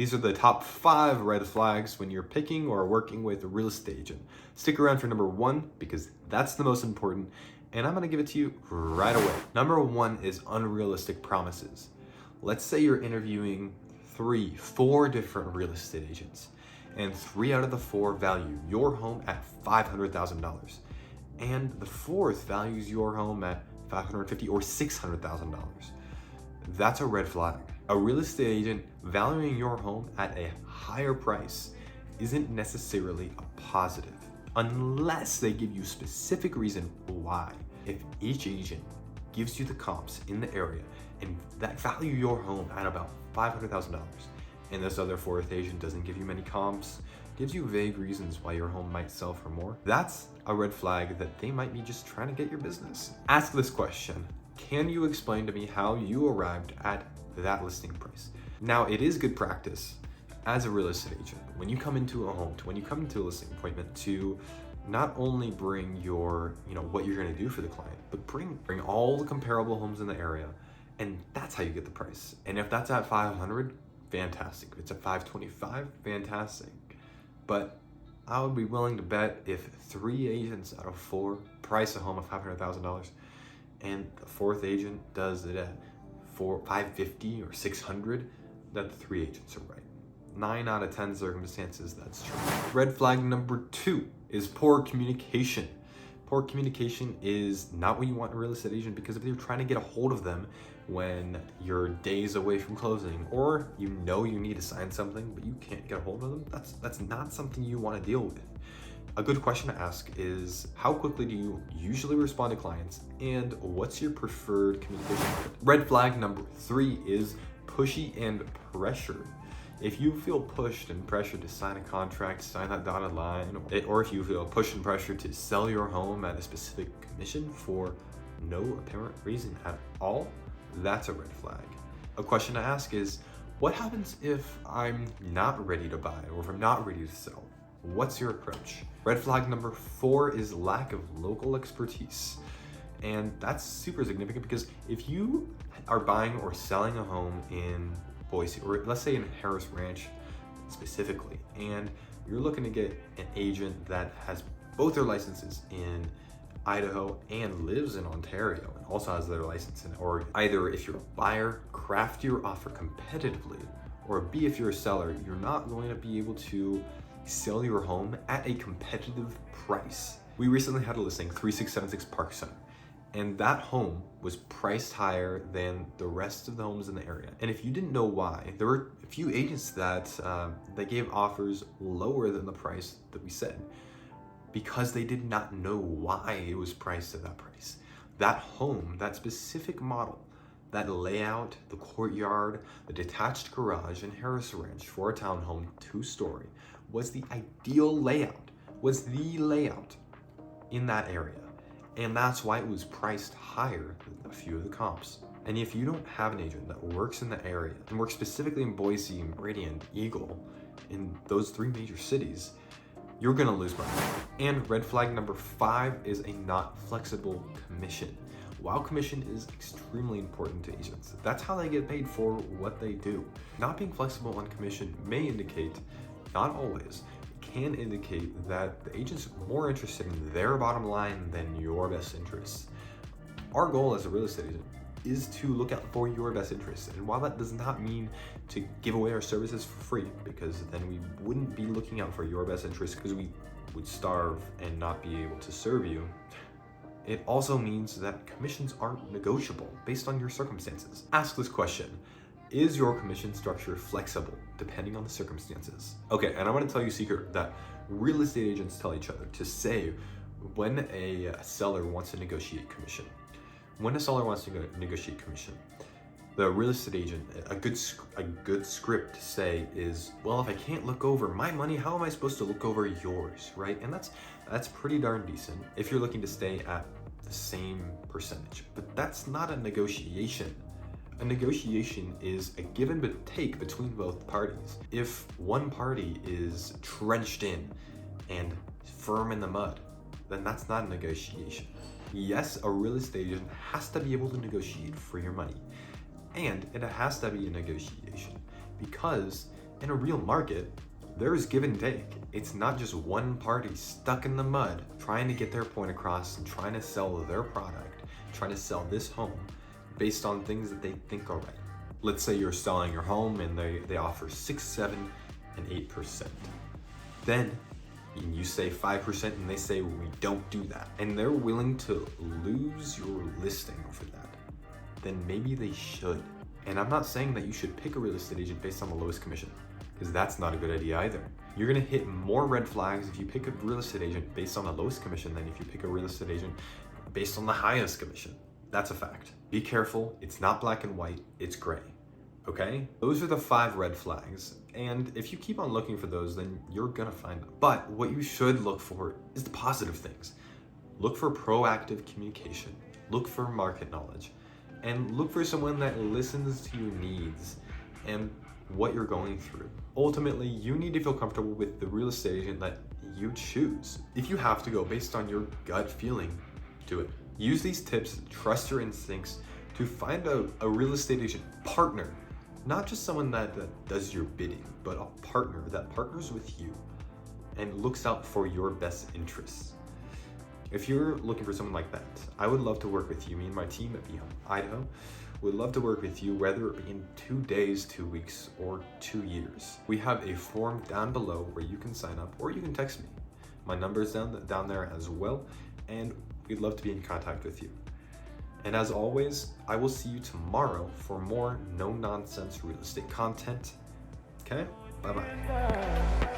These are the top 5 red flags when you're picking or working with a real estate agent. Stick around for number 1 because that's the most important, and I'm gonna give it to you right away. Number 1 is unrealistic promises. Let's say you're interviewing 3, 4 different real estate agents, and 3 out of the 4 value your home at $500,000, and the 4th values your home at $550,000 or $600,000. That's a red flag. A real estate agent valuing your home at a higher price isn't necessarily a positive, unless they give you specific reason why. If each agent gives you the comps in the area and that value your home at about $500,000, and this other 4th agent doesn't give you many comps, gives you vague reasons why your home might sell for more, that's a red flag that they might be just trying to get your business. Ask this question: can you explain to me how you arrived at that listing price? Now, it is good practice as a real estate agent, when you come into a home, when you come into a listing appointment, to not only bring your, what you're gonna do for the client, but bring all the comparable homes in the area, and that's how you get the price. And if that's at 500, fantastic. If it's at 525, fantastic. But I would be willing to bet if 3 agents out of 4 price a home at $500,000, and the 4th agent does it at $550 or $600, that the 3 agents are right. 9 out of 10 circumstances, that's true. Red flag number 2 is poor communication. Poor communication is not what you want in a real estate agent, because if you're trying to get a hold of them when you're days away from closing, or you need to sign something but you can't get a hold of them, that's not something you want to deal with. A good question to ask is, how quickly do you usually respond to clients, and what's your preferred communication method? Red flag number 3 is pushy and pressured. If you feel pushed and pressured to sign a contract, sign that dotted line, or if you feel pushed and pressured to sell your home at a specific commission for no apparent reason at all, that's a red flag. A question to ask is, what happens if I'm not ready to buy, or if I'm not ready to sell? What's your approach? Red flag number 4 is lack of local expertise. And that's super significant, because if you are buying or selling a home in Boise, or let's say in Harris Ranch specifically, and you're looking to get an agent that has both their licenses in Idaho and lives in Ontario and also has their license in Oregon, either if you're a buyer, craft your offer competitively, or B, if you're a seller, you're not going to be able to sell your home at a competitive price. We recently had a listing, 3676 Park Center, and that home was priced higher than the rest of the homes in the area. And if you didn't know why, there were a few agents that gave offers lower than the price that we said, because they did not know why it was priced at that price. That home, that specific model, that layout, the courtyard, the detached garage in Harris Ranch for a townhome 2-story, was the ideal layout, was the layout in that area. And that's why it was priced higher than a few of the comps. And if you don't have an agent that works in the area, and works specifically in Boise, Meridian, Eagle, in those 3 major cities, you're gonna lose money. And red flag number 5 is a not flexible commission. While commission is extremely important to agents, that's how they get paid for what they do. Not being flexible on commission may indicate, not always, can indicate that the agent's more interested in their bottom line than your best interests. Our goal as a real estate agent is to look out for your best interests. And while that does not mean to give away our services for free, because then we wouldn't be looking out for your best interests, because we would starve and not be able to serve you, it also means that commissions aren't negotiable based on your circumstances. Ask this question: is your commission structure flexible depending on the circumstances? Okay, and I want to tell you a secret that real estate agents tell each other to say when a seller wants to negotiate commission. When a seller wants to negotiate commission, the real estate agent, a good script to say is, well, if I can't look over my money, how am I supposed to look over yours, right? And that's pretty darn decent if you're looking to stay at the same percentage. But that's not a negotiation. A negotiation is a give and take between both parties. If one party is trenched in and firm in the mud, then that's not a negotiation. Yes, a real estate agent has to be able to negotiate for your money. And it has to be a negotiation, because In a real market, there is give and take. It's not just one party stuck in the mud trying to get their point across and trying to sell their product, trying to sell this home based on things that they think are right. Let's say you're selling your home and they offer 6, 7, and 8%. Then you say 5% and they say we don't do that. And they're willing to lose your listing for that. Then maybe they should. And I'm not saying that you should pick a real estate agent based on the lowest commission, because that's not a good idea either. You're gonna hit more red flags if you pick a real estate agent based on the lowest commission than if you pick a real estate agent based on the highest commission. That's a fact. Be careful, it's not black and white, it's gray, okay? Those are the 5 red flags, and if you keep on looking for those, then you're gonna find them. But what you should look for is the positive things. Look for proactive communication, look for market knowledge, and look for someone that listens to your needs and what you're going through. Ultimately, you need to feel comfortable with the real estate agent that you choose. If you have to go based on your gut feeling, do it. Use these tips, trust your instincts to find a real estate agent partner, not just someone that does your bidding, but a partner that partners with you and looks out for your best interests. If you're looking for someone like that, I would love to work with you. Me and my team at Beyond Idaho would love to work with you, whether it be in 2 days, 2 weeks, or 2 years. We have a form down below where you can sign up, or you can text me. My number is down there as well, and we'd love to be in contact with you. And as always, I will see you tomorrow for more no-nonsense real estate content. Okay? Bye-bye.